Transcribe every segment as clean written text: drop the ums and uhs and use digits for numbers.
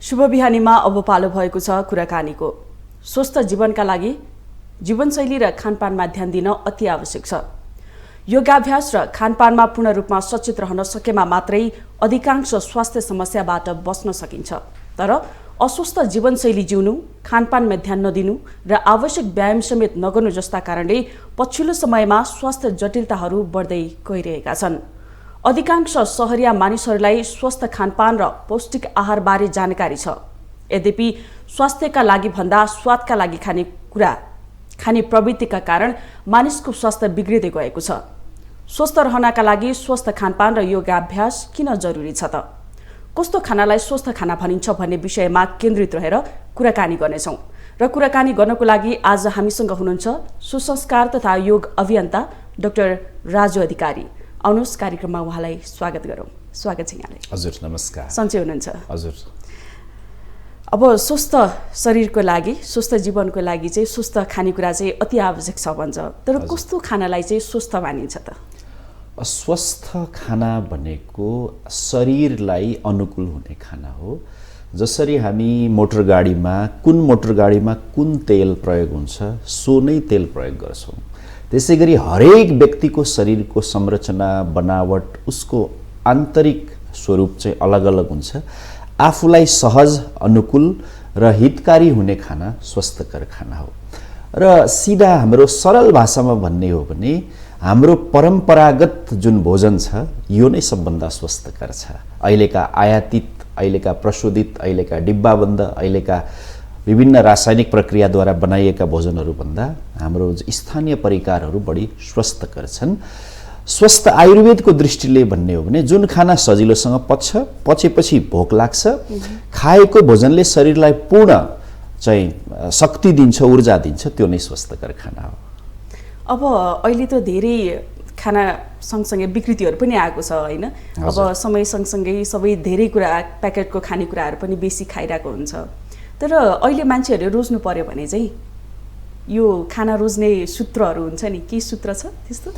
शुभ बिहानीमा अब पालो भएको छ कुराकानीको। स्वस्थ जीवनका लागि जीवनशैली र खानपानमा ध्यान दिन अति आवश्यक छ। योगाभ्यास र खानपानमा पूर्ण रूपमा सचेत रहन सकेमा मात्रै अधिकांश स्वास्थ्य समस्याबाट बच्न सकिन्छ। तर अस्वस्थ जीवनशैली जिउनु, खानपानमा ध्यान नदिनु र आवश्यक व्यायाम समेत नगर्नु जस्ता कारणले पछिल्लो समयमा स्वास्थ्य जटिलताहरू बढ्दै गइरहेका छन्। अधिकांश सहरिया मानिसहरूलाई स्वस्थ खानपान र पौष्टिक आहारबारे जानकारी छ। यद्यपि स्वास्थ्यका लागि भन्दा स्वादका लागि खाने प्रवृत्तिका कारण मानिसको स्वास्थ्य बिग्रिँदै गएको छ। स्वस्थ रहनका लागि स्वस्थ खानपान र योगाभ्यास किन जरुरी छ त? कस्तो खानालाई स्वस्थ खाना भनिन्छ भन्ने विषयमा केन्द्रित रहेर कुराकानी गर्नेछौँ। र कुराकानी गर्नको लागि आज हामीसँग हुनुहुन्छ सुसंस्कार तथा योग अभियन्ता डाक्टर राजु अधिकारी। आउनुहोस् कार्यक्रममा उहाँलाई स्वागत गरौँ। स्वागत छ यहाँलाई। हजुर नमस्कार। सन्चै हुनुहुन्छ? हजुर। अब स्वस्थ शरीरको लागि, स्वस्थ जीवनको लागि चाहिँ स्वस्थ खानेकुरा चाहिँ अति आवश्यक छ भन्छ। तर कस्तो खानालाई चाहिँ स्वस्थ मानिन्छ त? स्वस्थ खाना भनेको शरीरलाई अनुकूल हुने खाना हो। जसरी हामी मोटरगाडीमा कुन तेल प्रयोग हुन्छ सो नै तेल प्रयोग गर्छौँ। त्यसै गरी हरेक व्यक्तिको शरीरको संरचना, बनावट, उसको आन्तरिक स्वरूप चाहिँ अलग अलग हुन्छ। आफूलाई सहज, अनुकूल र हितकारी हुने खाना स्वस्थकर खाना हो। र सिधा हाम्रो सरल भाषामा भन्ने हो भने हाम्रो परम्परागत जुन भोजन छ यो नै सबभन्दा स्वस्थकर छ। अहिलेका आयातित, अहिलेका प्रशोधित, अहिलेका डिब्बाबन्द, अहिलेका विभिन्न रासायनिक प्रक्रियाद्वारा बनाइएका भोजनहरूभन्दा हाम्रो स्थानीय परिकारहरू बढी स्वस्थकर छन्। स्वस्थ आयुर्वेदको दृष्टिले भन्ने हो भने जुन खाना सजिलोसँग पचेपछि भोक लाग्छ, खाएको भोजनले शरीरलाई पूर्ण चाहिँ शक्ति दिन्छ, ऊर्जा दिन्छ, त्यो नै स्वस्थकर खाना हो। अब अहिले त धेरै खाना सँगसँगै विकृतिहरू पनि आएको छ होइन? अब समय सँगसँगै सबै धेरै कुरा प्याकेटको खानेकुराहरू पनि बेसी खाइरहेको हुन्छ। तर अहिले मान्छेहरूले रोज्नु पर्यो भने चाहिँ यो खाना रोज्ने सूत्रहरू हुन्छ नि, के सूत्र छ त्यस्तो?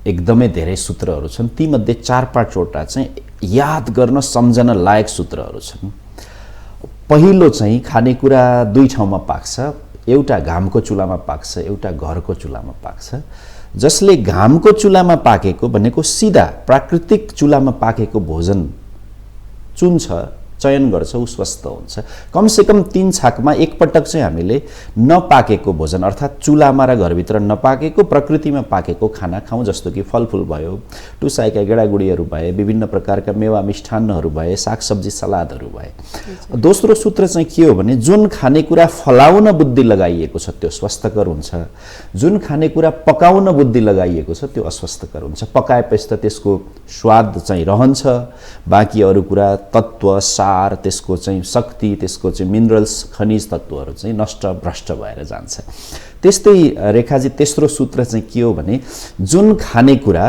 एकदमै धेरै सूत्रहरू छन्। तीमध्ये 4-5वटा चाहिँ याद गर्न सम्झन लायक सूत्रहरू छन्। पहिलो चाहिँ खानेकुरा दुई ठाउँमा पाक्छ। एउटा घामको चुलामा पाक्छ, एउटा घरको चुलामा पाक्छ। जसले घामको चुलामा पाकेको भनेको सिधा प्राकृतिक चुलामा पाकेको भोजन चुन्छ, चयन गर्छ, ऊ स्वस्थ हुन्छ। कमसेकम 3 छाकमा एकपटक चाहिँ हामीले नपाकेको भोजन अर्थात् चुलामा र घरभित्र नपाकेको प्रकृतिमा पाकेको खाना खाउँ। जस्तो कि फलफुल भयो, टुसाएका गेडागुडीहरू भए, विभिन्न प्रकारका मेवा मिष्ठान्नहरू भए, सागसब्जी सलादहरू भए। दोस्रो सूत्र चाहिँ के हो भने जुन खानेकुरा फलाउन बुद्धि लगाइएको छ त्यो स्वस्थकर हुन्छ। जुन खानेकुरा पकाउन बुद्धि लगाइएको छ त्यो अस्वस्थकर हुन्छ। पकाएपछि त त्यसको स्वाद चाहिँ रहन्छ, बाँकी अरू कुरा तत्त्व, सार, त्यसको चाहिँ शक्ति, त्यसको चाहिँ मिनरल्स, खनिज तत्त्वहरू चाहिँ नष्ट भ्रष्ट भएर जान्छ। त्यस्तै रेखाजी तेस्रो सूत्र चाहिँ के हो भने जुन खानेकुरा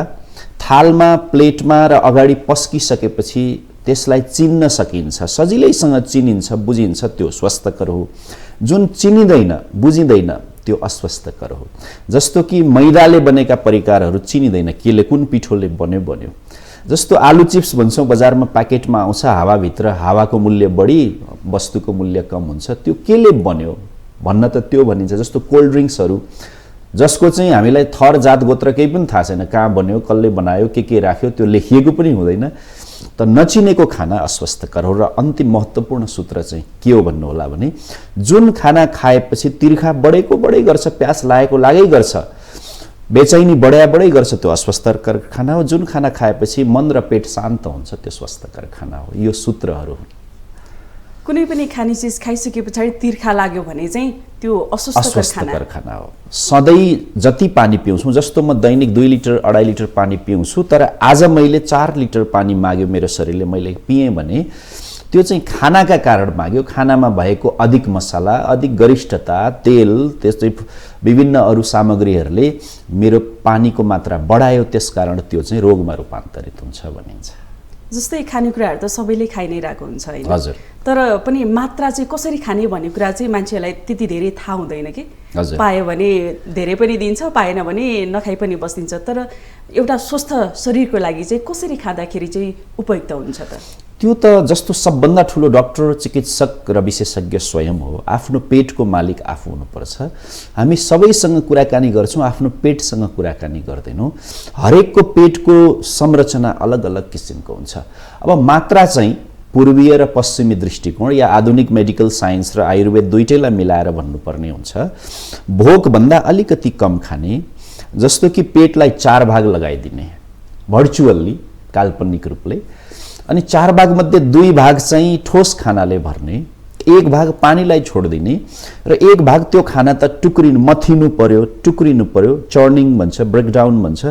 थालमा, प्लेटमा र अगाडि पस्किसकेपछि त्यसलाई चिन्न सकिन्छ, सजिलैसँग चिनिन्छ, बुझिन्छ, त्यो स्वस्थकर हो। जुन चिनिँदैन, बुझिँदैन, त्यो अस्वस्थकर हो। जस्तो कि मैदाले बनेका परिकारहरू चिनिँदैन, केले कुन पिठोले बन्यो। जस्तो आलु चिप्स भन्छौँ, बजारमा प्याकेटमा आउँछ, हावाभित्र हावाको मूल्य बढी, वस्तुको मूल्य कम हुन्छ। त्यो केले बन्यो भन्न त त्यो भनिन्छ। जस्तो कोल्ड ड्रिङ्क्सहरू जसको चाहिँ हामीलाई थर जात गोत्र केही पनि थाहा छैन, कहाँ बन्यो, कसले बनायो, के राख्यो, त्यो लेखिएको पनि हुँदैन, त नचिनेको खाना अस्वस्थकर हो। र अन्तिम महत्त्वपूर्ण सूत्र चाहिँ के हो भन्नु होला भने जुन खाना खाएपछि तिर्खा बढै गर्छ, प्यास लागै गर्छ, बेचैनी बढै गर्छ, त्यो अस्वस्थकर खाना हो। जुन खाना खाएपछि मन र पेट शान्त हुन्छ त्यो स्वस्थकर खाना हो। यो सूत्रहरू हुन्। कुनै पनि खाने चिज खाइसके पछाडि तिर्खा लाग्यो भने चाहिँ त्यो अस्वस्थकर खाना हो। सधैँ जति पानी पिउँछु, जस्तो म दैनिक 2 लिटर 2.5 लिटर पानी पिउँछु, तर आज मैले 4 लिटर पानी माग्यो मेरो शरीरले, मैले पिएँ भने त्यो चाहिँ खानाका कारण माग्यो। खानामा भएको अधिक मसला, अधिक गरिष्ठता, तेल, त्यस्तै विभिन्न अरू सामग्रीहरूले मेरो पानीको मात्रा बढायो, त्यसकारण त्यो चाहिँ रोगमा रूपान्तरित हुन्छ भनिन्छ। जस्तै खानेकुराहरू त सबैले खाइ नै रहेको हुन्छ होइन? हजुर। तर पनि मात्रा चाहिँ कसरी खाने भन्ने कुरा चाहिँ मान्छेलाई त्यति धेरै थाहा हुँदैन कि। हजुर। पायो भने धेरै पनि दिन्छ, पाएन भने नखाइ पनि बसिदिन्छ। तर एउटा स्वस्थ शरीरको लागि चाहिँ कसरी खाँदाखेरि चाहिँ उपयुक्त हुन्छ त? त्यो त जस्तो सबभन्दा ठुलो डाक्टर, चिकित्सक र विशेषज्ञ स्वयं हो। आफ्नो पेटको मालिक आफू हुनुपर्छ। हामी सबैसँग कुराकानी गर्छौँ, आफ्नो पेटसँग कुराकानी गर्दैनौँ। हरेकको पेटको संरचना अलग अलग किसिमको हुन्छ। अब मात्रा चाहिँ पूर्वीय र पश्चिमी दृष्टिकोण या आधुनिक मेडिकल साइन्स र आयुर्वेद दुईटैलाई मिलाएर भन्नुपर्ने हुन्छ। भोकभन्दा अलिकति कम खाने, जस्तो कि पेटलाई 4 भाग लगाइदिने भर्चुअल्ली, काल्पनिक रूपले, अनि 4 भागमध्ये 2 भाग चाहिँ ठोस खानाले भर्ने, 1 भाग पानीलाई छोडिदिने र 1 भाग त्यो खाना त मथिनु पर्यो, चर्निङ भन्छ, ब्रेकडाउन भन्छ,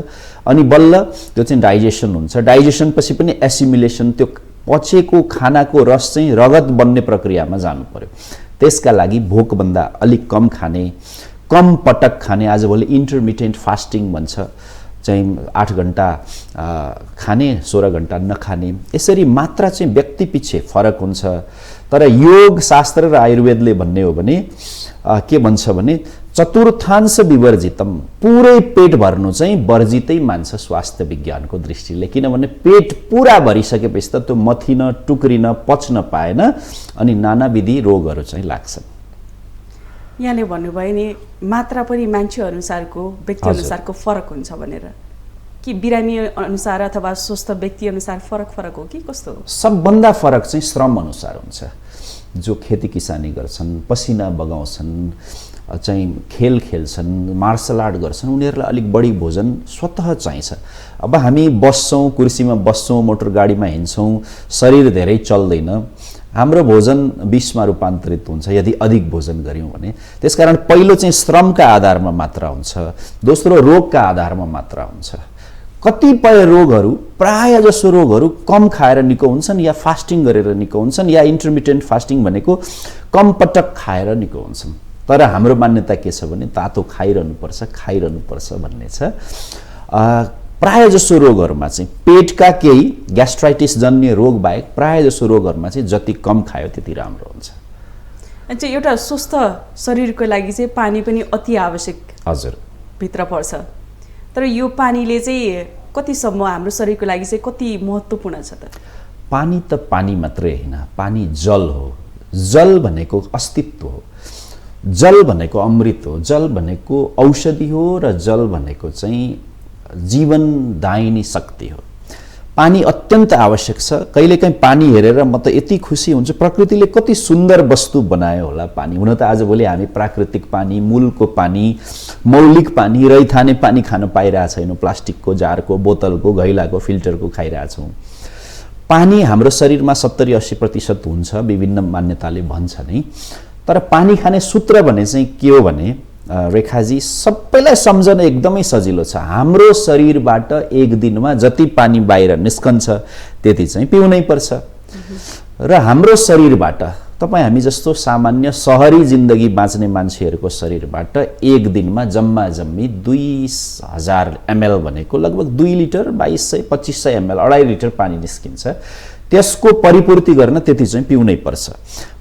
अनि बल्ल त्यो चाहिँ डाइजेसन हुन्छ। डाइजेसन पछि पनि एसिमिलेसन, त्यो पचेको खानाको रस चाहिँ रगत बन्ने प्रक्रियामा जानु पर्यो। त्यसका लागि भोकभन्दा अलिक कम खाने, कम पटक खाने, आजभोलि इन्टरमिटेन्ट फास्टिङ भन्छ, चाहिँ 8 घण्टा खाने 16 घण्टा नखाने। यसरी मात्रा चाहिँ व्यक्ति पछि फरक हुन्छ। तर योग शास्त्र र आयुर्वेदले भन्ने हो भने के भन्छ भने चतुर्थांश विवर्जितम, पुरै पेट भर्नु चाहिँ वर्जितै मान्छ स्वास्थ्य विज्ञानको दृष्टिले। किनभने पेट पुरा भरिसकेपछि त त्यो मथिन, टुक्रिन, पच्न पाएन अनि नानाविधि रोगहरू चाहिँ लाग्छन्। यहाँले भन्नुभयो नि मात्रा पनि मान्छे अनुसारको, व्यक्ति अनुसारको फरक हुन्छ भनेर, कि बिरामी अनुसार अथवा स्वस्थ व्यक्ति अनुसार फरक हो कि कस्तो हो? सबभन्दा फरक चाहिँ श्रम अनुसार हुन्छ। जो खेती किसानी गर्छन्, पसिना बगाउँछन्, चाहिँ खेल खेल्छन्, मार्सल आर्ट गर्छन्, उनीहरूलाई अलिक बढी भोजन स्वतः चाहिन्छ। अब हामी बस्छौँ, कुर्सीमा बस्छौँ, मोटर गाडीमा हिँड्छौँ, शरीर धेरै चल्दैन, हाम्रो भोजन विषमा रूपान्तरित हुन्छ यदि अधिक भोजन गऱ्यौँ भने। त्यसकारण पहिलो चाहिँ श्रमका आधारमा मात्रा हुन्छ, दोस्रो रोगका आधारमा मात्रा हुन्छ। कतिपय रोगहरू, प्राय जसो रोगहरू कम खाएर निको हुन्छन् या फास्टिङ गरेर निको हुन्छन्, या इन्टरमिटेन्ट फास्टिङ भनेको कम पटक खाएर निको हुन्छन्। तर हाम्रो मान्यता के छ भने तातो खाइरहनुपर्छ भन्ने छ। प्राय जसो रोगहरूमा चाहिँ पेटका केही ग्यास्ट्राइटिस जन्य रोग बाहेक प्राय जसो रोगहरूमा चाहिँ जति कम खायो त्यति राम्रो हुन्छ। अच्छा, एउटा स्वस्थ शरीरको लागि चाहिँ पानी पनि अति आवश्यक हजुर भित्र पर्छ। तर यो पानीले चाहिँ कतिसम्म हाम्रो शरीरको लागि चाहिँ कति महत्त्वपूर्ण छ त? पानी त पानी मात्रै होइन, पानी जल हो। जल भनेको अस्तित्व हो, जल भनेको अमृत हो, जल भनेको औषधि हो, र जल भनेको चाहिँ जीवनदायिनी शक्ति हो। पानी अत्यन्त आवश्यक छ। कहिलेकाहीँ पानी हेरेर म त यति खुसी हुन्छु, प्रकृतिले कति सुन्दर वस्तु बनायो होला पानी। हुन त आजभोलि हामी प्राकृतिक पानी, मूलको पानी, मौलिक पानी, रैथाने पानी खान पाइरहेको छैनौँ। प्लास्टिकको जारको, बोतलको, घैलाको, फिल्टरको खाइरहेछौँ। पानी हाम्रो शरीरमा 70-80% हुन्छ, विभिन्न मान्यताले भन्छ नै। तर पानी खाने सूत्र भने चाहिँ के हो भने रेखाजी, सबैलाई सम्झन एकदमै सजिलो छ। हाम्रो शरीरबाट एक दिनमा जति पानी बाहिर निस्कन्छ त्यति चाहिँ पिउनै पर्छ। र हाम्रो शरीरबाट, तपाईँ हामी जस्तो सामान्य सहरी जिन्दगी बाँच्ने मान्छेहरूको शरीरबाट एक दिनमा जम्मी 2000 ml भनेको लगभग 2 लिटर 2200-2500 ml, 2.5 लिटर पानी निस्किन्छ। त्यसको परिपूर्ति गर्न त्यति चाहिँ पिउनै पर्छ।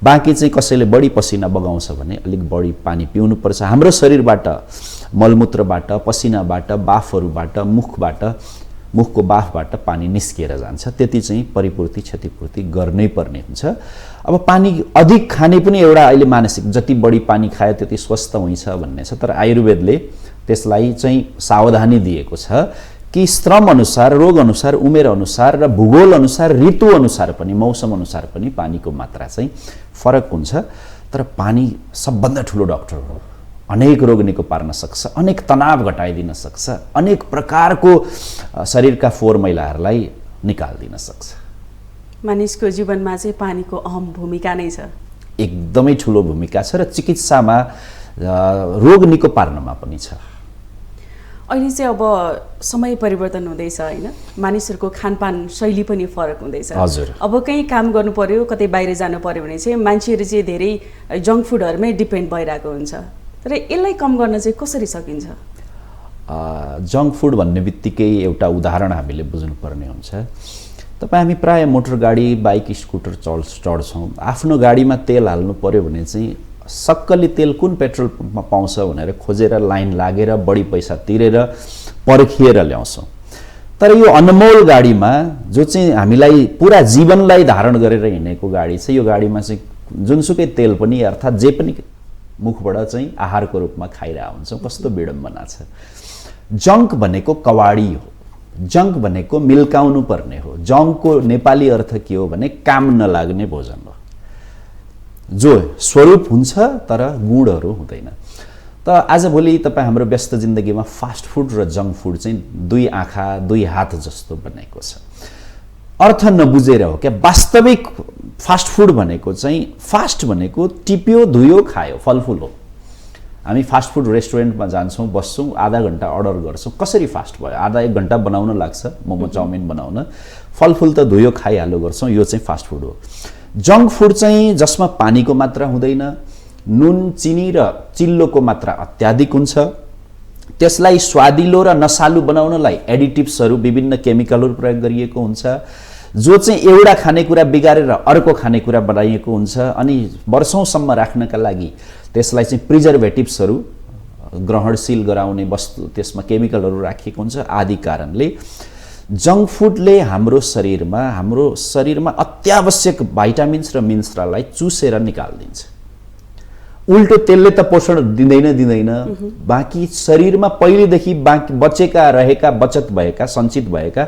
बाँकी चाहिँ कसैले बढी पसिना बगाउँछ भने अलिक बढी पानी पिउनु पर्छ। हाम्रो शरीरबाट, मलमूत्रबाट, पसिनाबाट, बाफहरूबाट, मुखको बाफबाट पानी निस्किएर जान्छ। त्यति चाहिँ परिपूर्ति, क्षतिपूर्ति गर्नै पर्ने हुन्छ। अब पानी अधिक खाने पनि एउटा अहिले मानसिक, जति बढी पानी खायो त्यति स्वस्थ हुन्छ भन्ने छ। तर आयुर्वेदले त्यसलाई चाहिँ सावधानी दिएको छ कि श्रम अनुसार, रोग अनुसार, उमेर अनुसार र भूगोल अनुसार, ऋतु अनुसार पनि, मौसम अनुसार पनि पानीको मात्रा चाहिँ फरक हुन्छ। तर पानी सबभन्दा ठुलो डाक्टर हो। अनेक रोग निको पार्न सक्छ, अनेक तनाव घटाइदिन सक्छ, अनेक प्रकारको शरीरका फोहोर मैलाहरूलाई निकाल्दिन सक्छ। मानिसको जीवनमा चाहिँ पानीको अहम भूमिका नै छ, एकदमै ठुलो भूमिका छ, र चिकित्सामा, रोग निको पार्नमा पनि छ। अहिले चाहिँ अब समय परिवर्तन हुँदैछ होइन, मानिसहरूको खानपान शैली पनि फरक हुँदैछ। हजुर। अब कहीँ काम गर्नु पर्यो, कतै बाहिर जानु पर्यो भने चाहिँ मान्छेहरू चाहिँ धेरै जङ्क फुडहरूमै डिपेन्ड भइरहेको हुन्छ। तर यसलाई कम गर्न चाहिँ कसरी सकिन्छ? जङ्क फुड भन्ने बित्तिकै एउटा उदाहरण हामीले बुझ्नुपर्ने हुन्छ। तपाईँ हामी प्राय मोटर गाडी, बाइक, स्कुटर चढ्छौँ। आफ्नो गाडीमा तेल हाल्नु पर्यो भने चाहिँ सक्कली तेल कुन पेट्रोल पम्पमा पाउँछ भनेर खोजेर लाइन लागेर बढी पैसा तिरेर पर्खिएर ल्याउँछौँ। तर यो अनमोल गाडीमा जो चाहिँ हामीलाई पुरा जीवनलाई धारण गरेर हिँडेको गाडी छ, यो गाडीमा चाहिँ जुनसुकै तेल पनि अर्थात् जे पनि मुखबाट चाहिँ आहारको रूपमा खाइरहेको हुन्छौँ। कस्तो विडम्बना छ। जङ्क भनेको कवाडी हो, जङ्क भनेको मिल्काउनु पर्ने हो। जङ्कको नेपाली अर्थ के हो भने काम नलाग्ने भोजन हो, जो स्वरूप हुन्छ तर गुणहरू हुँदैन। त आजभोलि तपाईँ हाम्रो व्यस्त जिन्दगीमा फास्ट फुड र जङ्क फुड चाहिँ दुई आँखा दुई हात जस्तो बनेको छ। अर्थ नबुझेर हो क्या। वास्तविक फास्ट फुड भनेको चाहिँ, फास्ट भनेको टिप्यो धुयो खायो फलफुल हो। हामी फास्ट फुड रेस्टुरेन्टमा जान्छौँ, बस्छौँ, आधा घन्टा अर्डर गर्छौँ, कसरी फास्ट भयो? आधा एक घन्टा बनाउन लाग्छ मोमो चाउमिन बनाउन, फलफुल त धुयो खाइहाल्यो गर्छौँ, यो चाहिँ फास्ट फुड हो। जङ्क फुड चाहिँ जसमा पानीको मात्रा हुँदैन, नुन चिनी र चिल्लोको मात्रा अत्याधिक हुन्छ, त्यसलाई स्वादिलो र नसालु बनाउनलाई एडिटिभ्सहरू विभिन्न केमिकलहरू प्रयोग गरिएको हुन्छ, जो चाहिँ एउटा खानेकुरा बिगारेर अर्को खानेकुरा बनाइएको हुन्छ। अनि वर्षौंसम्म राख्नका लागि त्यसलाई चाहिँ प्रिजर्भेटिभ्सहरू ग्रहणशील गराउने वस्तु, त्यसमा केमिकलहरू राखिएको हुन्छ। आदि कारणले जङ्क फुडले हाम्रो शरीरमा अत्यावश्यक भाइटामिन्स र मिनरललाई चुसेर निकालिदिन्छ। उल्टो त्यसले त पोषण दिँदैन, बाँकी शरीरमा पहिलेदेखि बचेका रहेका, बचत भएका, सञ्चित भएका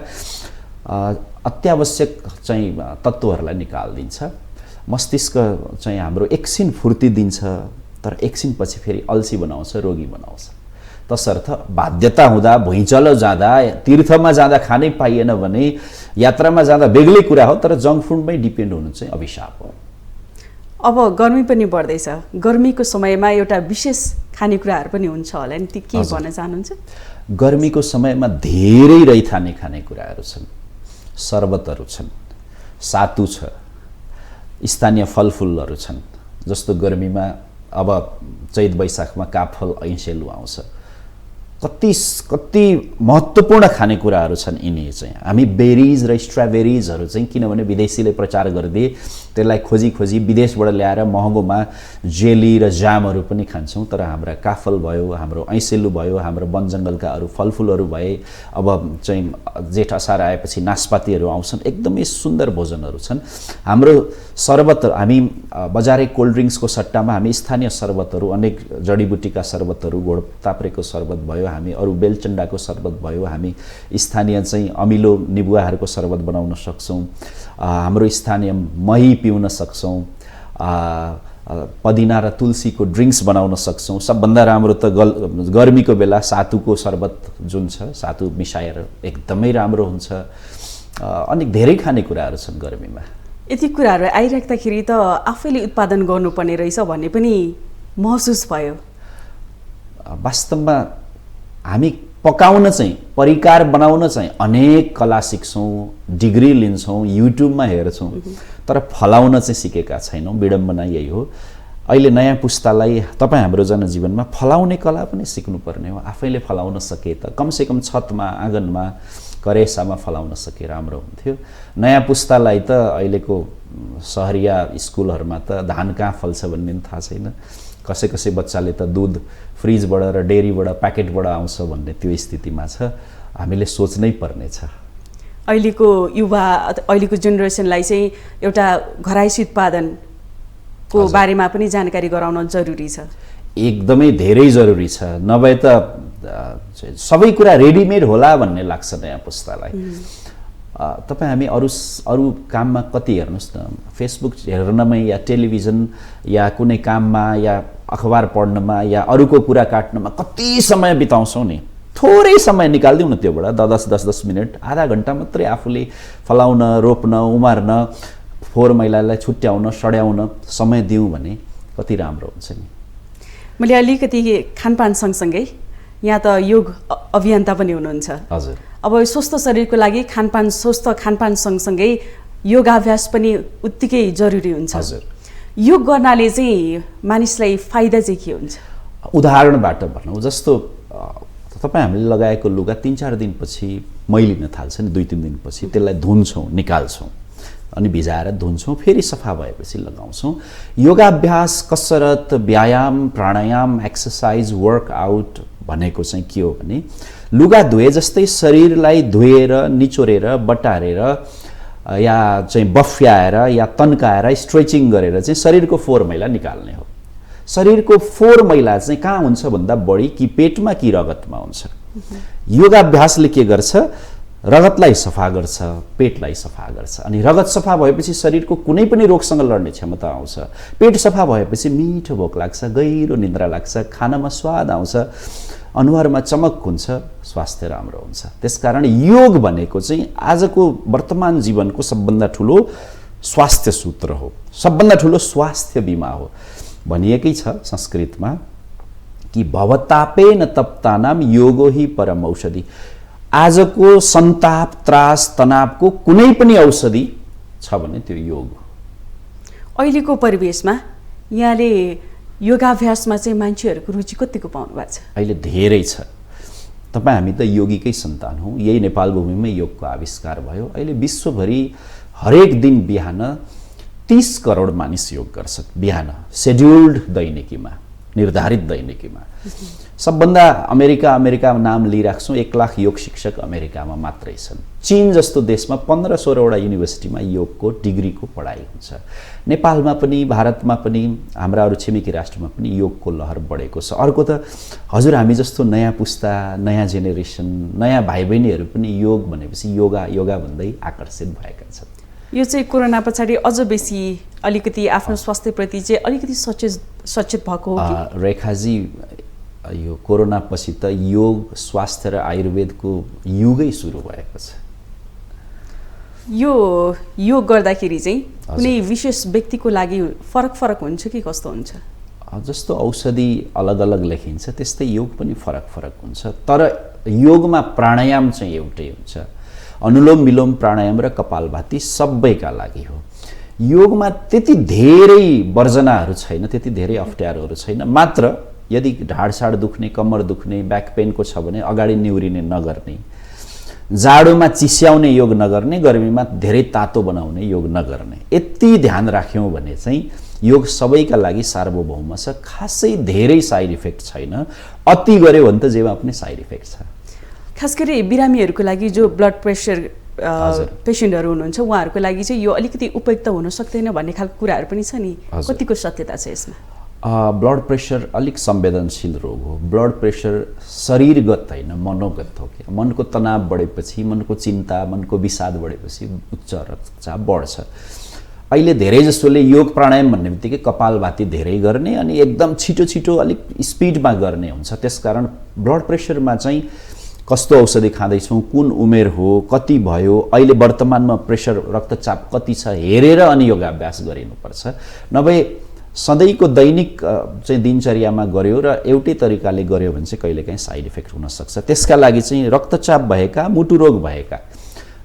अत्यावश्यक चाहिँ तत्त्वहरूलाई निकालिदिन्छ। मस्तिष्क चाहिँ हाम्रो एकछिन फुर्ती दिन्छ, तर एकछिन पछि फेरि अल्छी बनाउँछ, रोगी बनाउँछ। तसर्थ बाध्यता हुँदा, भुइँचलो जाँदा, तीर्थमा जाँदा खानै पाइएन भने यात्रामा जाँदा बेग्लै कुरा हो, तर जङ्क फुडमै डिपेन्ड हुनु चाहिँ अभिशाप हो। अब गर्मी पनि बढ्दैछ, गर्मीको समयमा एउटा विशेष खानेकुराहरू पनि हुन्छ होला नि, ती के भन्न चाहनुहुन्छ? गर्मीको समयमा धेरै रैथाने खानेकुराहरू छन्, शरबतहरू छन्, सातु छ, स्थानीय फलफुलहरू छन्। जस्तो गर्मीमा अब चैत वैशाखमा काफल ऐँसेलु आउँछ, कति महत्त्वपूर्ण खानेकुराहरू छन् यिनी चाहिँ। हामी बेरिज र स्ट्रबेरिजहरू चाहिँ किनभने विदेशीले प्रचार गरिदिए त्यसलाई खोजी विदेशबाट ल्याएर महँगोमा जेली र जामहरू पनि खान्छौँ। तर हाम्रा काफल भयो, हाम्रो ऐँसेलु भयो, हाम्रो वन जङ्गलका अरू फलफुलहरू भए, अब चाहिँ जेठ असार आएपछि नास्पातीहरू आउँछन्, एकदमै सुन्दर भोजनहरू छन्। हाम्रो शरबत, हामी बजारे कोल्ड ड्रिङ्क्सको सट्टामा हामी स्थानीय शरबतहरू, अनेक जडीबुटीका शरबतहरू, घोडताप्रेको शरबत भयो, हामी अरू बेलचन्डाको शरबत भयो, हामी स्थानीय चाहिँ अमिलो निबुवाहरूको शरबत बनाउन सक्छौँ, हाम्रो स्थानीय मही पिउन सक्छौँ, पदिना र तुलसीको ड्रिङ्क्स बनाउन सक्छौँ। सबभन्दा राम्रो त गर्मीको बेला सातुको शरबत जुन छ, सातु मिसाएर एकदमै राम्रो हुन्छ। अनेक धेरै खानेकुराहरू छन् गर्मीमा। यति कुराहरू आइराख्दाखेरि त आफैले उत्पादन गर्नुपर्ने रहेछ भन्ने पनि महसुस भयो। वास्तवमा हामी पकाउन चाहिँ, परिकार बनाउन चाहिँ अनेक कला सिक्छौँ, डिग्री लिन्छौँ, युट्युबमा हेर्छौँ, तर फलाउन चाहिँ सिकेका छैनौँ। विडम्बना यही हो। अहिले नयाँ पुस्तालाई तपाईँ हाम्रो जनजीवनमा फलाउने कला पनि सिक्नुपर्ने हो। आफैले फलाउन सके त कमसेकम छतमा, आँगनमा, करेसामा फलाउन सके राम्रो हुन्थ्यो। नयाँ पुस्तालाई त अहिलेको सहरिया स्कुलहरूमा त धान कहाँ फल्छ भन्ने पनि थाहा छैन। कसै बच्चाले त दुध फ्रिजबाट र डेरीबाट, प्याकेटबाट आउँछ भन्ने त्यो स्थितिमा छ। हामीले सोच्नै पर्ने छ। अहिलेको युवा, अहिलेको जेनेरेसनलाई चाहिँ एउटा घरायसी उत्पादनको बारेमा पनि जानकारी गराउन जरुरी छ। एकदमै धेरै जरुरी छ। नभए त सबै कुरा रेडिमेड होला भन्ने लाग्छ नयाँ पुस्तालाई। तपाईँ हामी अरू काममा कति हेर्नुहोस् न, फेसबुक हेर्नमै या टेलिभिजन या कुनै काममा या अखबार पढ्नमा या अरूको कुरा काट्नमा कति समय बिताउँछौँ नि। थोरै समय निकालिदिउँ न त्योबाट, 10 मिनट, आधा घन्टा मात्रै आफूले फलाउन, रोप्न, उमार्न, फोहोर मैलालाई छुट्याउन, सड्याउन समय दिउँ भने कति राम्रो हुन्छ नि। मैले अलिकति खानपान सँगसँगै, यहाँ त योग अभियन्ता पनि हुनुहुन्छ। हजुर। अब स्वस्थ शरीरको लागि स्वस्थ खानपान सँगसँगै योगाभ्यास पनि उत्तिकै जरुरी हुन्छ। हजुर। योग गर्नाले चाहिँ मानिसलाई फाइदा चाहिँ के हुन्छ? उदाहरणबाट भनौँ, जस्तो तपाईँ हामीले लगाएको लुगा 3-4 दिनपछि मैलिन थाल्छ नि, 2-3 दिनपछि त्यसलाई धुन्छौँ, निकाल्छौँ, अनि भिजाएर धुन्छौँ, फेरि सफा भएपछि लगाउँछौँ। योगाभ्यास, कसरत, व्यायाम, प्राणायाम, एक्सर्साइज, वर्कआउट भनेको चाहिँ के हो भने लुगा धोए जस्तै शरीरलाई धोएर निचोरेर बटारेर या चाहिँ बफ्याएर या तन्काएर स्ट्रेचिङ गरेर चाहिँ शरीरको फोहोर मैला निकाल्ने हो। शरीरको फोहोर मैला चाहिँ कहाँ हुन्छ भन्दा बढी कि पेटमा कि रगतमा हुन्छ। योगाभ्यासले के गर्छ, रगतलाई सफा गर्छ, पेटलाई सफा गर्छ। अनि रगत सफा भएपछि शरीरको कुनै पनि रोगसँग लड्ने क्षमता आउँछ। पेट सफा भएपछि मिठो भोक लाग्छ, गहिरो निद्रा लाग्छ, खानामा स्वाद आउँछ, अनुहारमा चमक हुन्छ, स्वास्थ्य राम्रो हुन्छ। त्यसकारण योग भनेको चाहिँ आजको वर्तमान जीवनको सबभन्दा ठुलो स्वास्थ्य सूत्र हो, सबभन्दा ठुलो स्वास्थ्य बीमा हो। भनिएकै छ संस्कृतमा कि भवतापेन तप्तानाम योगो हि परम औषधि। आजको सन्ताप त्रास तनावको कुनै पनि औषधि छ भने त्यो योग हो। अहिलेको परिवेशमा यहाँले योगाभ्यासमा चाहिँ मान्छेहरूको रुचि कतिको पाउनु भएको छ? अहिले धेरै छ। तपाईँ हामी त योगीकै सन्तान हौँ। यही नेपाल भूमिमै योगको आविष्कार भयो। अहिले विश्वभरि हरेक दिन बिहान 30 करोड मानिस योग गर्छन्। बिहान सेड्युल्ड दैनिकीमा, निर्धारित दैनिकीमा। सबभन्दा अमेरिका नाम लिइराख्छौँ, 1 लाख योग शिक्षक अमेरिकामा मात्रै छन्। चीन जस्तो देशमा 15-16 वटा युनिभर्सिटीमा योगको डिग्रीको पढाइ हुन्छ। नेपालमा पनि, भारतमा पनि, हाम्रा अरू छिमेकी राष्ट्रमा पनि योगको लहर बढेको छ। अर्को त हजुर हामी जस्तो नयाँ पुस्ता, नयाँ जेनेरेसन, नयाँ भाइ बहिनीहरू पनि योग भनेपछि योगा भन्दै आकर्षित भएका छन्। यो चाहिँ कोरोना पछाडि अझ बेसी अलिकति आफ्नो स्वास्थ्यप्रति चाहिँ अलिकति सचेत भएको हो कि? रेखाजी, यो कोरोना पछि त योग, स्वास्थ्य र आयुर्वेदको युगै सुरु भएको छ। यो योग गर्दाखेरि चाहिँ कुनै विशेष व्यक्तिको लागि फरक हुन्छ कि कस्तो हुन्छ? जस्तो औषधि अलग अलग लेखिन्छ त्यस्तै योग पनि फरक हुन्छ। तर योगमा प्राणायाम चाहिँ एउटै हुन्छ। अनुलोम विलोम प्राणायाम र कपालभाती सबैका लागि हो। योगमा त्यति धेरै वर्जनाहरू छैन, त्यति धेरै अप्ठ्यारोहरू छैन। मात्र यदि ढाडसाड दुख्ने, कम्मर दुख्ने, ब्याक पेनको छ भने अगाडि निहुरिने नगर्ने, जाडोमा चिस्याउने योग नगर्ने, गर्मीमा धेरै तातो बनाउने योग नगर्ने, यति ध्यान राख्यौँ भने चाहिँ योग सबैका लागि सार्वभौम छ। खासै धेरै साइड इफेक्ट छैन। अति गर्यो भने त जेमा पनि साइड इफेक्ट छ। खास गरी बिरामीहरूको लागि जो ब्लड प्रेसर पेसेन्टहरू हुनुहुन्छ उहाँहरूको लागि चाहिँ यो अलिकति उपयुक्त हुन सक्दैन भन्ने खालको कुराहरू पनि छ नि, कतिको सत्यता छ यसमा? ब्लड प्रेसर अलिक संवेदनशील रोग हो। ब्लड प्रेसर शरीरगत होइन, मनोगत हो। कि मनको तनाव बढेपछि, मनको चिन्ता, मनको विषाद बढेपछि उच्च रक्तचाप बढ्छ। अहिले धेरै जसोले योग प्राणायाम भन्ने बित्तिकै कपालभाती धेरै गर्ने अनि एकदम छिटो अलिक स्पिडमा गर्ने हुन्छ। त्यसकारण ब्लड प्रेसरमा चाहिँ कस्तो औषधि खाँदैछौँ, कुन उमेर हो, कति भयो, अहिले वर्तमानमा प्रेसर रक्तचाप कति छ हेरेर अनि योगाभ्यास गरिनुपर्छ। नभए सधैँको दैनिक चाहिँ दिनचर्यामा गर्यो र एउटै तरिकाले गर्यो भने चाहिँ कहिलेकाहीँ साइड इफेक्ट हुनसक्छ। त्यसका लागि चाहिँ रक्तचाप भएका, मुटु रोग भएका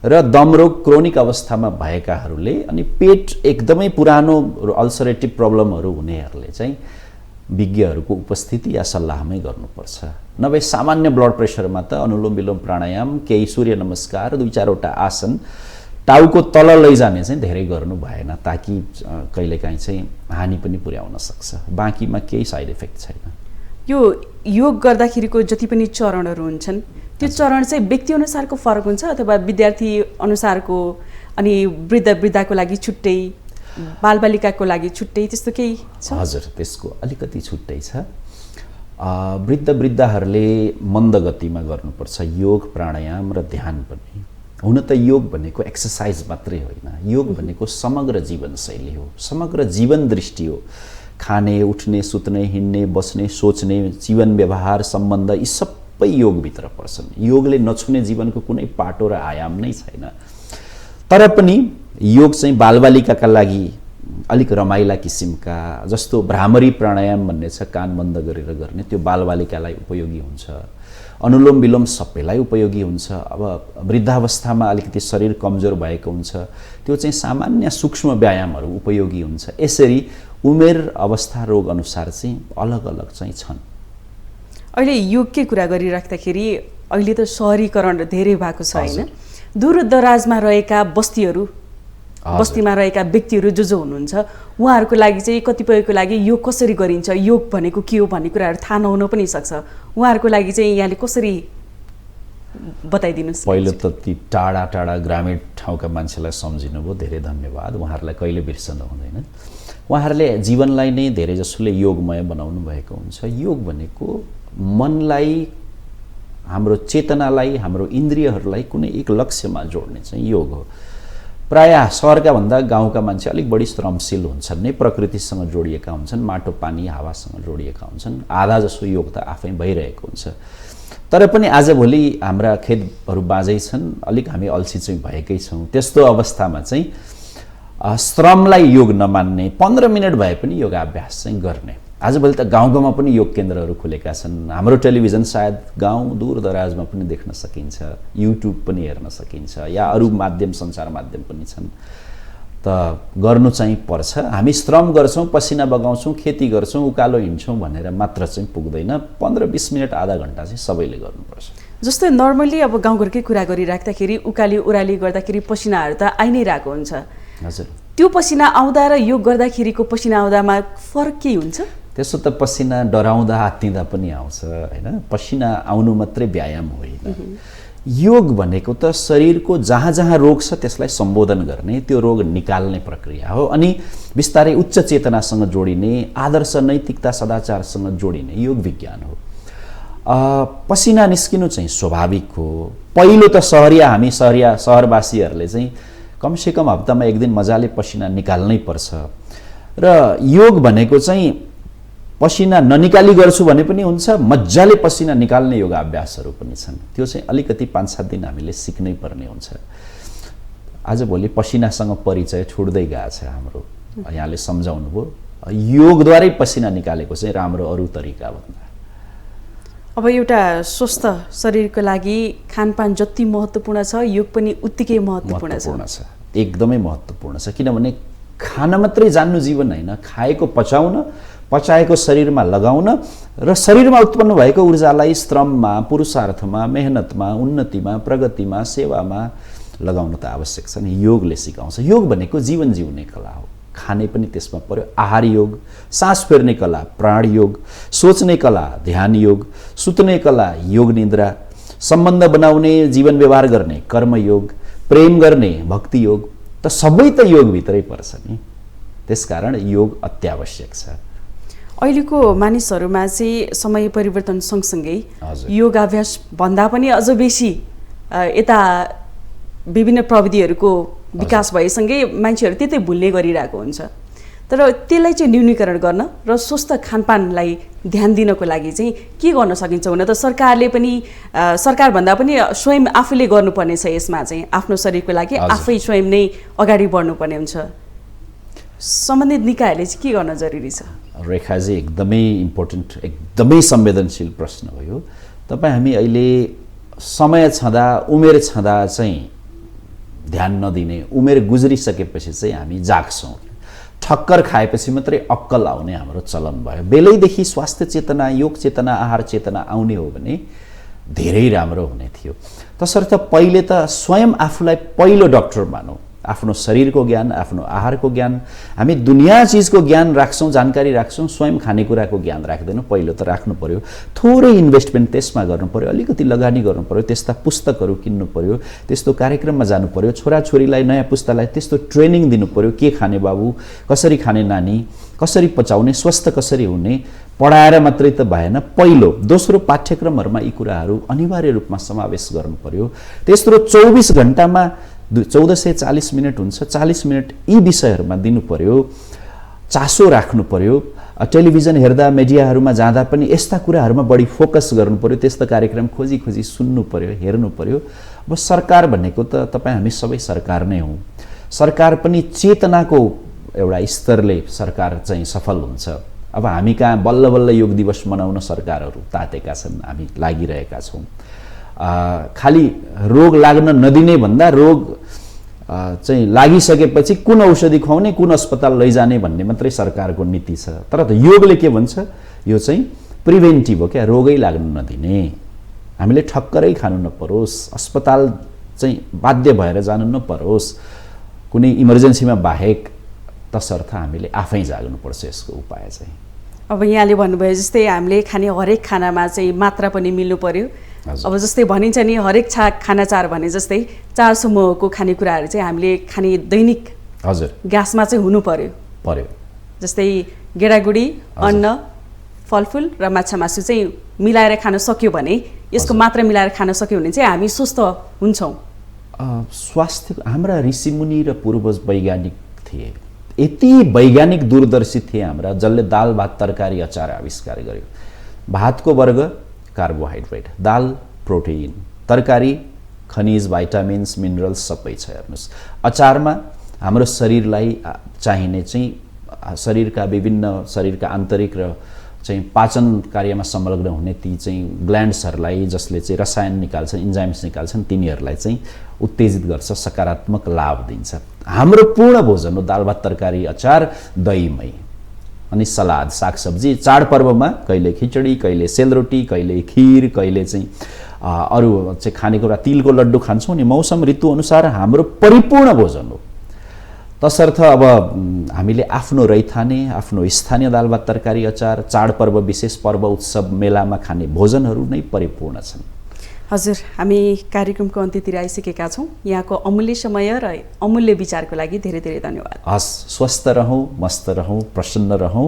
र दम रोग क्रोनिक अवस्थामा भएकाहरूले अनि पेट एकदमै पुरानो अल्सरेटिभ प्रब्लमहरू हुनेहरूले चाहिँ विज्ञहरूको उपस्थिति या सल्लाहमै गर्नुपर्छ। नभए सामान्य ब्लड प्रेसरमा त अनुलोम विलोम प्राणायाम, केही सूर्य नमस्कार, 2-4 आसन टाउको तल लैजाने चाहिँ धेरै गर्नु भएन, ताकि कहिलेकाहीँ चाहिँ हानि पनि पुर्याउन सक्छ। बाँकीमा केही साइड इफेक्ट छैन। यो योग गर्दाखेरिको जति पनि चरणहरू हुन्छन् त्यो चरण चाहिँ व्यक्ति अनुसारको फरक हुन्छ अथवा विद्यार्थी अनुसारको, अनि वृद्धको लागि छुट्टै, बालबालिकाको लागि छुट्टै, त्यस्तो केही छ? हजुर, त्यसको अलिकति छुट्टै छ। वृद्धहरूले मन्द गतिमा गर्नुपर्छ योग प्राणायाम र ध्यान पनि। हुन त योग भनेको एक्सर्साइज मात्रै होइन, योग भनेको समग्र जीवनशैली हो, समग्र जीवन दृष्टि हो। खाने, उठ्ने, सुत्ने, हिँड्ने, बस्ने, सोच्ने, जीवन व्यवहार, सम्बन्ध यी सबै योगभित्र पर्छन्। योगले नछुने जीवनको कुनै पाटो र आयाम नै छैन। तर पनि योग चाहिँ बालबालिकाका लागि अलिक रमाइला किसिमका, जस्तो भ्रामरी प्राणायाम भन्ने छ, कान बन्द गरेर गर्ने, त्यो बालबालिकालाई उपयोगी हुन्छ। अनुलोम विलोम सबैलाई उपयोगी हुन्छ। अब वृद्धावस्थामा अलिकति शरीर कमजोर भएको हुन्छ, त्यो चाहिँ सामान्य सूक्ष्म व्यायामहरू उपयोगी हुन्छ। यसरी उमेर अवस्था रोग अनुसार चाहिँ अलग अलग चाहिँ छन्। अहिले योगकै कुरा गरिराख्दाखेरि अहिले त सहरीकरण धेरै भएको छ होइन? दूर दराजमा रहेका बस्तीहरू बस्तीमा रहेका व्यक्तिहरू जो हुनुहुन्छ उहाँहरूको लागि चाहिँ कतिपयको लागि योग कसरी गरिन्छ, योग भनेको के हो भन्ने कुराहरू थाहा नहुन पनि सक्छ। उहाँहरूको लागि चाहिँ यहाँले कसरी बताइदिनुहोस्। पहिलो त ती टाढा टाढा ग्रामीण ठाउँका मान्छेलाई सम्झिनुभयो, धेरै धन्यवाद। उहाँहरूलाई कहिले बिर्सनु हुँदैन। उहाँहरूले जीवनलाई नै धेरै जसोले योगमय बनाउनु भएको हुन्छ। योग भनेको मनलाई, हाम्रो चेतनालाई, हाम्रो इन्द्रियहरूलाई कुनै एक लक्ष्यमा जोड्ने चाहिँ योग हो। प्रायः सहरका भन्दा गाउँका मान्छे अलिक बढी श्रमशील हुन्छन् नै, प्रकृतिसँग जोडिएका हुन्छन्, माटो पानी हावासँग जोडिएका हुन्छन्। आधा जसो योग त आफै भइरहेको हुन्छ। तर पनि आजभोलि हाम्रा खेतहरू बाँझै छन्, अलिक हामी अल्छी चाहिँ भएकै छौँ। त्यस्तो अवस्थामा चाहिँ श्रमलाई योग नमान्ने, 15 मिनट भए पनि योगाभ्यास चाहिँ गर्ने। आजभोलि त गाउँ गाउँमा पनि योग केन्द्रहरू खुलेका छन्। हाम्रो टेलिभिजन सायद गाउँ दूर दराजमा पनि देख्न सकिन्छ, युट्युब पनि हेर्न सकिन्छ, या अरू माध्यम, सञ्चार माध्यम पनि छन्। त गर्नु चाहिँ पर्छ। हामी श्रम गर्छौँ, पसिना बगाउँछौँ, खेती गर्छौँ, उकालो हिँड्छौँ भनेर मात्र चाहिँ पुग्दैन। 15-20 मिनट, आधा घन्टा चाहिँ सबैले गर्नुपर्छ। जस्तै नर्मली अब गाउँघरकै कुरा गरिराख्दाखेरि उकाली ओह्राली गर्दाखेरि पसिनाहरू त आइ नै रहेको हुन्छ। हजुर, त्यो पसिना आउँदा र योग गर्दाखेरिको पसिना आउँदामा फरक के हुन्छ? त्यसो त पसिना डराउँदा हात्तिँदा पनि आउँछ होइन। पसिना आउनु मात्रै व्यायाम होइन। योग भनेको त शरीरको जहाँ जहाँ रोग छ त्यसलाई सम्बोधन गर्ने, त्यो रोग निकाल्ने प्रक्रिया हो। अनि बिस्तारै उच्च चेतनासँग जोडिने, आदर्श नैतिकता सदाचारसँग जोडिने योग विज्ञान हो। पसिना निस्किनु चाहिँ स्वाभाविक हो। पहिलो त हामी सहरवासीहरूले चाहिँ कमसेकम हप्तामा एक दिन मजाले पसिना निकाल्नै पर्छ। र योग भनेको चाहिँ पसिना ननिकाली गर्छु भने पनि हुन्छ, मजाले पसिना निकाल्ने योगाभ्यासहरू पनि छन्। त्यो चाहिँ अलिकति 5-7 दिन हामीले सिक्नै पर्ने हुन्छ। आजभोलि पसिनासँग परिचय छुट्दै गएको छ हाम्रो। यहाँले सम्झाउनु भयो, योगद्वारै पसिना निकालेको चाहिँ राम्रो अरू तरिका भन्दा। अब एउटा स्वस्थ शरीरको लागि खानपान जति महत्त्वपूर्ण छ, योग पनि उत्तिकै महत्त्वपूर्ण छ। एकदमै महत्त्वपूर्ण छ। किनभने खान मात्रै जान्नु जीवन होइन, खाएको पचाउन, पचाएको शरीरमा लगाउन र शरीरमा उत्पन्न भएको ऊर्जालाई श्रममा, पुरुषार्थमा, मेहनतमा, उन्नतिमा, प्रगतिमा, सेवामा लगाउन त आवश्यक छ नि। योगले सिकाउँछ। योग भनेको जीवन जिउने कला हो। खाने पनि त्यसमा पर्यो। आहार योग, सास फेर्ने कला प्राण योग, सोच्ने कला ध्यान योग, सुत्ने कला योग निद्रा, सम्बन्ध बनाउने, जीवन व्यवहार गर्ने कर्म योग, प्रेम गर्ने भक्ति योग, त सबै त योगभित्रै पर्छ नि। त्यसकारण योग अत्यावश्यक छ। अहिलेको मानिसहरूमा चाहिँ समय परिवर्तन सँगसँगै योगाभ्यास भन्दा पनि अझ बेसी यता विभिन्न प्रविधिहरूको विकास भएसँगै मान्छेहरू त्यतै भुल्ने गरिरहेको हुन्छ। तर त्यसलाई चाहिँ न्यूनीकरण गर्न र स्वस्थ खानपानलाई ध्यान दिनको लागि चाहिँ के गर्न सकिन्छ? हुन त सरकारले पनि, सरकारभन्दा पनि स्वयं आफूले गर्नुपर्ने छ। यसमा चाहिँ आफ्नो शरीरको लागि आफै स्वयं नै अगाडि बढ्नुपर्ने हुन्छ। सम्बन्धित निकायहरूले चाहिँ के गर्न जरुरी छ? रेखाजी, एकदमै इम्पोर्टेन्ट, एकदमै संवेदनशील प्रश्न भयो। तपाईँ हामी अहिले समय छँदा, उमेर छँदा चाहिँ ध्यान नदिने, उमेर गुज्रिसकेपछि चाहिँ हामी जाग्छौँ। ठक्कर खाएपछि मात्रै अक्कल आउने हाम्रो चलन भयो। बेलैदेखि स्वास्थ्य चेतना, योग चेतना, आहार चेतना आउने हो भने धेरै राम्रो हुने थियो। तसर्थ पहिले त स्वयं आफूलाई पहिलो डाक्टर मानौँ। आफ्नो शरीरको ज्ञान, आफ्नो आहारको ज्ञान, हामी दुनिया चिजको ज्ञान राख्छौँ, जानकारी राख्छौँ, स्वयं खानेकुराको ज्ञान राख्दैनौँ। पहिलो त राख्नु पर्यो। थोरै इन्भेस्टमेन्ट त्यसमा गर्नु पर्यो, अलिकति लगानी गर्नु पर्यो, त्यस्ता पुस्तकहरू किन्नु पर्यो, त्यस्तो कार्यक्रममा जानु पर्यो, छोराछोरीलाई, नयाँ पुस्तालाई त्यस्तो ट्रेनिङ दिनु पर्यो। के खाने बाबु, कसरी खाने नानी, कसरी पचाउने, स्वस्थ कसरी हुने, पढाएर मात्रै त भएन। पहिलो दोस्रो पाठ्यक्रमहरूमा यी कुराहरू अनिवार्य रूपमा समावेश गर्नु पर्यो। तेस्रो 24 घण्टामा 1440 मिनट हुन्छ, 40 मिनट यी विषयहरूमा दिनु पर्यो, चासो राख्नु पर्यो। टेलिभिजन हेर्दा, मिडियाहरूमा जाँदा पनि यस्ता कुराहरूमा बढी फोकस गर्नु पर्यो। त्यस्ता कार्यक्रम खोजी खोजी सुन्नु पर्यो, हेर्नु पर्यो। अब सरकार भनेको त तपाईँ हामी सबै सरकार नै हौँ। सरकार पनि चेतनाको एउटा स्तरले सरकार चाहिँ सफल हुन्छ। अब हामी कहाँ बल्ल बल्ल योग दिवस मनाउन सरकारहरू तातेका छन्, हामी लागिरहेका छौँ। खालि रोग लाग्न नदिने भन्दा रोग चाहिँ लागिसकेपछि कुन औषधि खुवाउने, कुन अस्पताल लैजाने भन्ने मात्रै सरकारको नीति छ। तर योगले के भन्छ? यो चाहिँ प्रिभेन्टिभ हो क्या, रोगै लाग्न नदिने, हामीले ठक्करै खानु नपरोस्, अस्पताल चाहिँ बाध्य भएर जानु नपरोस्, कुनै इमर्जेन्सीमा बाहेक तसर्थ हामीले आफै जाग्नुपर्छ यसको उपाय चाहिँ। अब यहाँले भन्नुभयो जस्तै हामीले खाने हरेक खानामा चाहिँ मात्रा पनि मिल्नु पर्यो। हजुर। अब जस्तै भनिन्छ नि हरेक खाना चार भने जस्तै 4 समूहको खानेकुराहरू चाहिँ हामीले खाने दैनिक हजुर ग्यासमा चाहिँ हुनु पर्यो। जस्तै गेडागुडी, अन्न, फलफुल र माछा मासु चाहिँ मिलाएर खान सक्यो भने, यसको मात्रा मिलाएर खान सक्यो भने चाहिँ हामी स्वस्थ हुन्छौँ। स्वास्थ्य हाम्रा ऋषिमुनि र पूर्वज वैज्ञानिक थिए, यति वैज्ञानिक दूरदर्शी थिए हाम्रा, जसले दाल भात तरकारी अचार आविष्कार गर्यो। भातको वर्ग कार्बोहाइड्रेट, दाल प्रोटिन, तरकारी खनिज भाइटामिन्स मिनरल्स सबै छ। हेर्नुहोस् अचारमा हाम्रो शरीरलाई चाहिने चाहिँ शरीरका विभिन्न शरीरका आन्तरिक र चाहिँ पाचन कार्यमा संलग्न हुने ती चाहिँ ग्ल्यान्ड्सहरूलाई जसले चाहिँ रसायन निकाल्छन्, इन्जाइम्स निकाल्छन्, तिनीहरूलाई चाहिँ उत्तेजित गर्छ, सकारात्मक लाभ दिन्छ। हाम्रो पूर्ण भोजन हो दाल भात तरकारी अचार दही मही अनि सलाद सागसब्जी। चाडपर्वमा कहिले खिचडी, कहिले सेलरोटी, कहिले खिर, कहिले चाहिँ अरू चाहिँ खानेकुरा तिलको लड्डु खान्छौँ नि। मौसम ऋतु अनुसार हाम्रो परिपूर्ण भोजन हो। तसर्थ अब हामीले आफ्नो रैथाने, आफ्नो स्थानीय दाल भात तरकारी अचार, चाडपर्व विशेष पर्व उत्सव मेलामा खाने भोजनहरू नै परिपूर्ण छन्। हजुर, हामी कार्यक्रमको अन्त्यतिर आइसकेका छौँ। यहाँको अमूल्य समय र अमूल्य विचारको लागि धेरै धेरै धन्यवाद। हस्, स्वस्थ रहौँ, मस्त रहौँ, प्रसन्न रहौँ,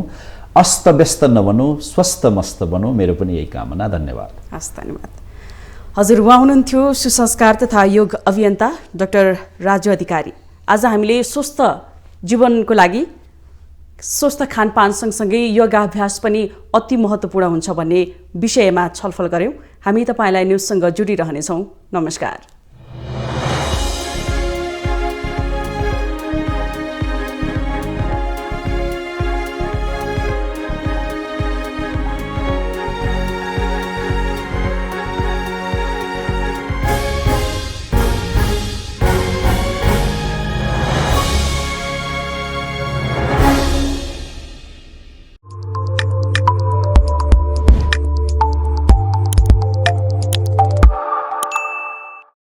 अस्तव्यस्त नबनौँ, स्वस्थ मस्त बनौँ, मेरो पनि यही कामना। धन्यवाद। हस्, धन्यवाद। हजुर, उहाँ हुनुहुन्थ्यो सुसंस्कार तथा योग अभियन्ता डाक्टर राजु अधिकारी। आज हामीले स्वस्थ जीवनको लागि स्वस्थ खानपान सँगसँगै योगाभ्यास पनि अति महत्त्वपूर्ण हुन्छ भन्ने विषयमा छलफल गऱ्यौँ। हामी तपाईँलाई न्युजसँग जोडिरहनेछौँ। नमस्कार।